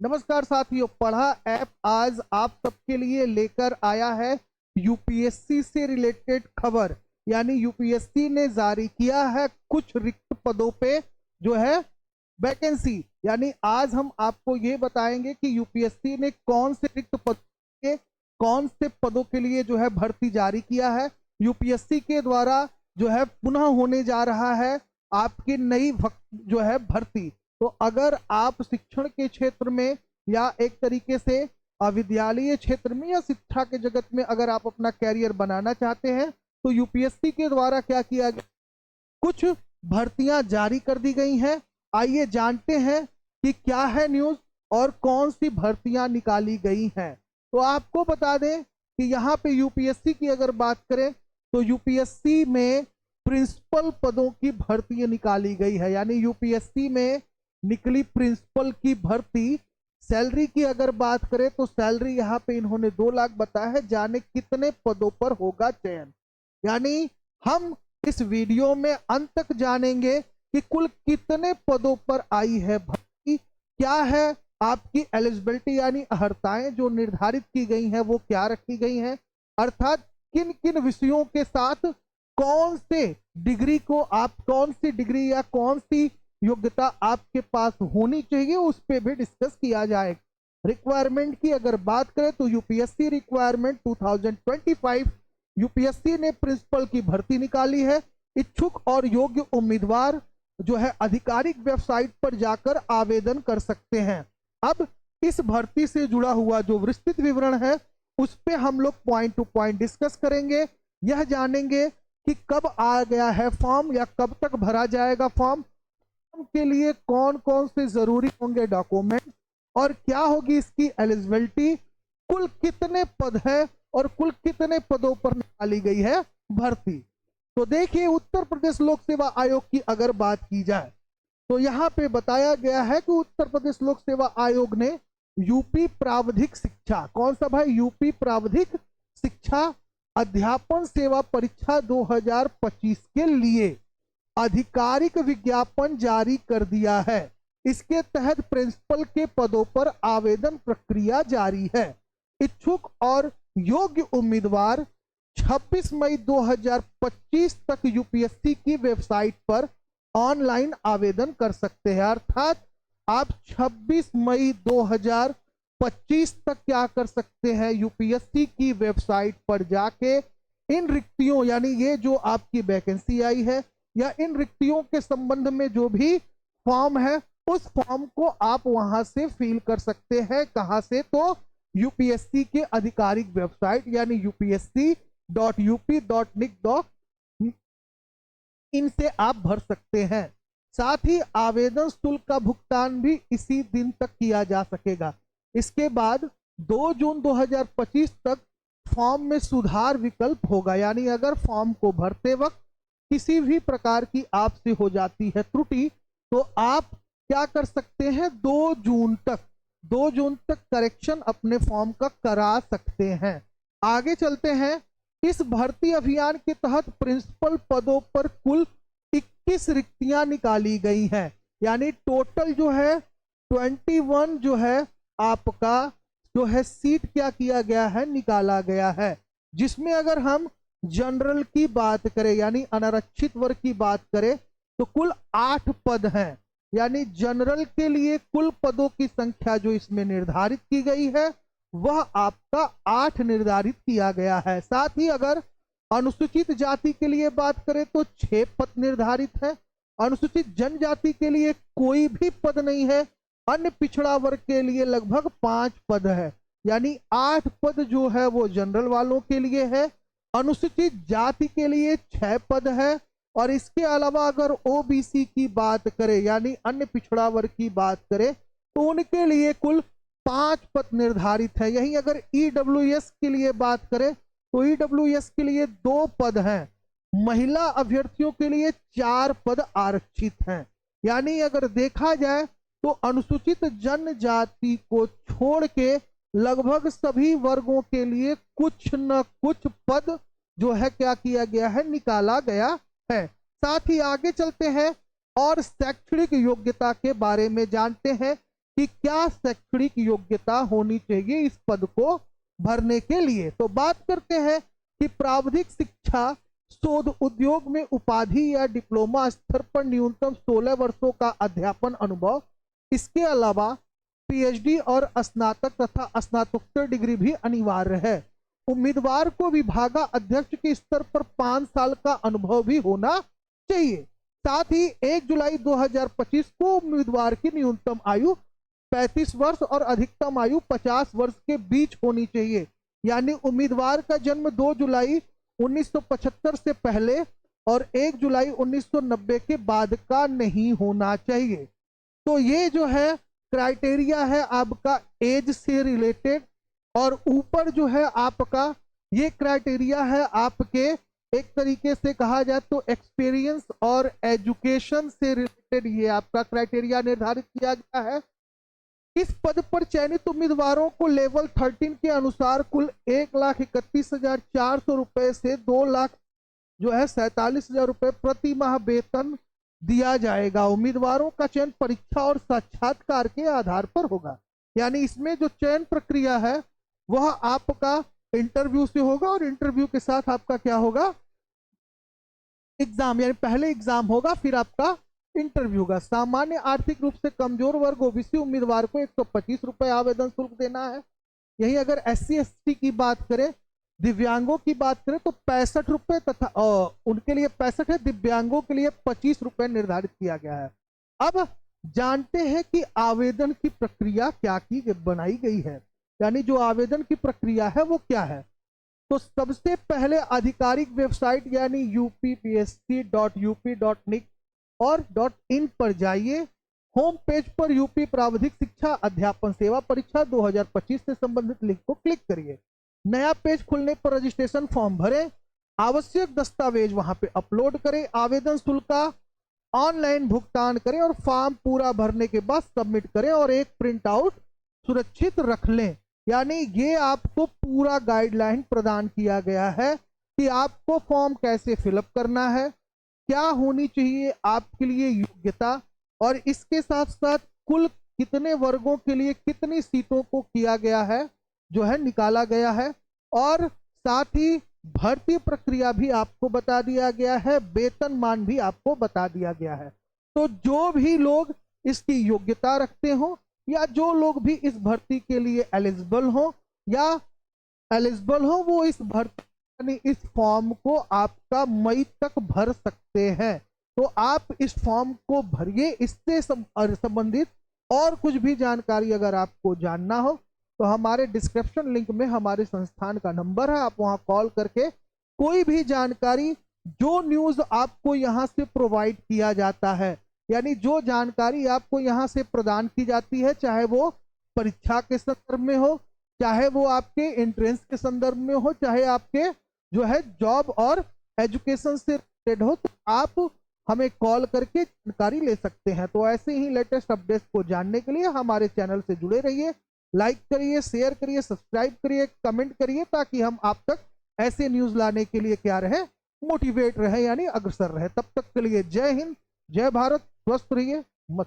नमस्कार साथियों, पढ़ा ऐप आज आप सबके लिए लेकर आया है यूपीएससी से रिलेटेड खबर। यानी यूपीएससी ने जारी किया है कुछ रिक्त पदों पे जो है वैकेंसी। यानी आज हम आपको ये बताएंगे कि यूपीएससी ने कौन से रिक्त पद के कौन से पदों के लिए जो है भर्ती जारी किया है। यूपीएससी के द्वारा जो है पुनः होने जा रहा है आपकी नई जो है भर्ती। तो अगर आप शिक्षण के क्षेत्र में या एक तरीके से विद्यालय क्षेत्र में या शिक्षा के जगत में अगर आप अपना कैरियर बनाना चाहते हैं तो यूपीएससी के द्वारा क्या किया गया, कुछ भर्तियां जारी कर दी गई हैं। आइए जानते हैं कि क्या है न्यूज़ और कौन सी भर्तियां निकाली गई हैं। तो आपको बता दें कि यहाँ पे यूपीएससी की अगर बात करें तो यूपीएससी में प्रिंसिपल पदों की भर्ती निकाली गई है। यानी यूपीएससी में निकली प्रिंसिपल की भर्ती। सैलरी की अगर बात करें तो सैलरी यहाँ पे इन्होंने 2 लाख बताया है। जाने कितने पदों पर होगा चयन, यानी हम इस वीडियो में अंत तक जानेंगे कि कुल कितने पदों पर आई है भर्ती, क्या है आपकी एलिजिबिलिटी यानी अर्हताएं जो निर्धारित की गई हैं वो क्या रखी गई हैं, अर्थात किन किन विषयों के साथ कौन से डिग्री को आप कौन सी डिग्री या कौन सी योग्यता आपके पास होनी चाहिए उस पे भी डिस्कस किया जाएगा। रिक्वायरमेंट की अगर बात करें तो यूपीएससी रिक्वायरमेंट 2025 यूपीएससी ने प्रिंसिपल की भर्ती निकाली है। इच्छुक और योग्य उम्मीदवार जो है आधिकारिक वेबसाइट पर जाकर आवेदन कर सकते हैं। अब इस भर्ती से जुड़ा हुआ जो विस्तृत विवरण है उस पे हम लोग पॉइंट टू पॉइंट डिस्कस करेंगे। यह जानेंगे कि कब आ गया है फॉर्म या कब तक भरा जाएगा फॉर्म के लिए, कौन कौन से जरूरी होंगे डॉक्यूमेंट और क्या होगी इसकी एलिजिबिलिटी, कुल कितने पद है और कुल कितने पदों पर निकाली गई है भर्ती। तो देखिए, उत्तर प्रदेश लोक सेवा आयोग की अगर बात की जाए तो यहाँ पे बताया गया है कि उत्तर प्रदेश लोक सेवा आयोग ने यूपी प्रावधिक शिक्षा, कौन सा भाई, यूपी प्रावधिक शिक्षा अध्यापन सेवा परीक्षा 2025 के लिए आधिकारिक विज्ञापन जारी कर दिया है। इसके तहत प्रिंसिपल के पदों पर आवेदन प्रक्रिया जारी है। इच्छुक और योग्य उम्मीदवार 26 मई 2025 तक यूपीएससी की वेबसाइट पर ऑनलाइन आवेदन कर सकते हैं। अर्थात आप 26 मई 2025 तक क्या कर सकते हैं, यूपीएससी की वेबसाइट पर जाके इन रिक्तियों यानी ये जो आपकी वैकेंसी आई है या इन रिक्तियों के संबंध में जो भी फॉर्म है उस फॉर्म को आप वहां से फिल कर सकते हैं। कहां से, तो यूपीएससी के आधिकारिक वेबसाइट यानी upsc.up.nic. इनसे आप भर सकते हैं। साथ ही आवेदन शुल्क का भुगतान भी इसी दिन तक किया जा सकेगा। इसके बाद 2 जून 2025 तक फॉर्म में सुधार विकल्प होगा। यानी अगर फॉर्म को भरते वक्त किसी भी प्रकार की आपसे हो जाती है त्रुटि तो आप क्या कर सकते हैं, 2 जून तक करेक्शन अपने फॉर्म का करा सकते हैं। आगे चलते हैं। इस भर्ती अभियान के तहत प्रिंसिपल पदों पर कुल 21 रिक्तियां निकाली गई हैं। यानी टोटल जो है 21 जो है आपका जो है सीट क्या किया गया है, निकाला गया है। जिसमें अगर हम जनरल की बात करें यानी अनारक्षित वर्ग की बात करें तो कुल 8 पद हैं। यानी जनरल के लिए कुल पदों की संख्या जो इसमें निर्धारित की गई है वह आपका 8 निर्धारित किया गया है। साथ ही अगर अनुसूचित जाति के लिए बात करें तो 6 पद निर्धारित है। अनुसूचित जनजाति के लिए कोई भी पद नहीं है। अन्य पिछड़ा वर्ग के लिए लगभग 5 पद है। यानी 8 पद जो है वो जनरल वालों के लिए है। अनुसूचित जाति के लिए 6 पद है। और इसके अलावा अगर ओबीसी की बात करें यानी अन्य पिछड़ा वर्ग की बात करें तो उनके लिए कुल 5 पद निर्धारित है। यही अगर ईडब्ल्यूएस के लिए बात करें तो ईडब्ल्यूएस के लिए 2 पद हैं। महिला अभ्यर्थियों के लिए 4 पद आरक्षित हैं। यानी अगर देखा जाए तो अनुसूचित जनजाति को छोड़ के लगभग सभी वर्गों के लिए कुछ न कुछ पद जो है क्या किया गया है, निकाला गया है। साथ ही आगे चलते हैं और शैक्षणिक योग्यता के बारे में जानते हैं कि क्या शैक्षणिक योग्यता होनी चाहिए इस पद को भरने के लिए। तो बात करते हैं कि प्राविधिक शिक्षा शोध उद्योग में उपाधि या डिप्लोमा स्तर पर न्यूनतम 16 वर्षों का अध्यापन अनुभव, इसके अलावा पीएचडी और स्नातक तथा स्नातकोत्तर डिग्री भी अनिवार्य है। उम्मीदवार को विभागा अध्यक्ष के स्तर पर 5 साल का अनुभव भी होना चाहिए। साथ ही 1 जुलाई 2025 को उम्मीदवार की न्यूनतम आयु 35 वर्ष और अधिकतम आयु 50 वर्ष के बीच होनी चाहिए। यानी उम्मीदवार का जन्म 2 जुलाई 1975 से पहले और 1 जुलाई 1990 के बाद का नहीं होना चाहिए। तो ये जो है क्राइटेरिया है आपका एज से रिलेटेड, और ऊपर जो है आपका ये क्राइटेरिया है आपके एक तरीके से कहा जाए तो एक्सपीरियंस और एजुकेशन से रिलेटेड ये आपका क्राइटेरिया निर्धारित किया गया है। इस पद पर चयनित उम्मीदवारों को लेवल 13 के अनुसार कुल 1,31,400 रुपए से 2,47,000 रुपए प्रति माह वेतन दिया जाएगा। उम्मीदवारों का चयन परीक्षा और साक्षात्कार के आधार पर होगा। यानी इसमें जो चयन प्रक्रिया है वह आपका इंटरव्यू से होगा, और इंटरव्यू के साथ आपका क्या होगा, एग्जाम, यानी पहले एग्जाम होगा फिर आपका इंटरव्यू होगा। सामान्य आर्थिक रूप से कमजोर वर्ग ओबीसी उम्मीदवार को 125 रुपए आवेदन शुल्क देना है। यही अगर एससी एसटी की बात करें, दिव्यांगों की बात करें तो 65 रुपए तथा उनके लिए 65 है, दिव्यांगों के लिए 25 रुपए निर्धारित किया गया है। अब जानते हैं कि आवेदन की प्रक्रिया क्या की बनाई गई है, यानी जो आवेदन की प्रक्रिया है वो क्या है। तो सबसे पहले आधिकारिक वेबसाइट यानी uppsc.up.nic और .in पर जाइए। होम पेज पर यूपी प्राविधिक शिक्षा अध्यापन सेवा परीक्षा 2025 से संबंधित लिंक को क्लिक करिए। नया पेज खुलने पर रजिस्ट्रेशन फॉर्म भरें, आवश्यक दस्तावेज वहां पे अपलोड करें, आवेदन शुल्क का ऑनलाइन भुगतान करें और फॉर्म पूरा भरने के बाद सबमिट करें और एक प्रिंट आउट सुरक्षित रख लें। यानी ये आपको पूरा गाइडलाइन प्रदान किया गया है कि आपको फॉर्म कैसे फिलअप करना है, क्या होनी चाहिए आपके लिए योग्यता, और इसके साथ साथ कुल कितने वर्गों के लिए कितनी सीटों को किया गया है जो है निकाला गया है, और साथ ही भर्ती प्रक्रिया भी आपको बता दिया गया है, वेतनमान भी आपको बता दिया गया है। तो जो भी लोग इसकी योग्यता रखते हो या जो लोग भी इस भर्ती के लिए एलिजिबल हो वो इस भर्ती यानी इस फॉर्म को आपका मई तक भर सकते हैं। तो आप इस फॉर्म को भरिए। इससे संबंधित और कुछ भी जानकारी अगर आपको जानना हो तो हमारे डिस्क्रिप्शन लिंक में हमारे संस्थान का नंबर है, आप वहां कॉल करके कोई भी जानकारी, जो न्यूज आपको यहां से प्रोवाइड किया जाता है, यानी जो जानकारी आपको यहां से प्रदान की जाती है, चाहे वो परीक्षा के संदर्भ में हो, चाहे वो आपके एंट्रेंस के संदर्भ में हो, चाहे आपके जो है जॉब और एजुकेशन से रिलेटेड हो, तो आप हमें कॉल करके जानकारी ले सकते हैं। तो ऐसे ही लेटेस्ट अपडेट्स को जानने के लिए हमारे चैनल से जुड़े रहिए, लाइक करिए, शेयर करिए, सब्सक्राइब करिए, कमेंट करिए, ताकि हम आप तक ऐसे न्यूज लाने के लिए क्या रहे, मोटिवेट रहे, यानी अग्रसर रहे। तब तक के लिए जय हिंद, जय भारत, स्वस्थ रहिए, मत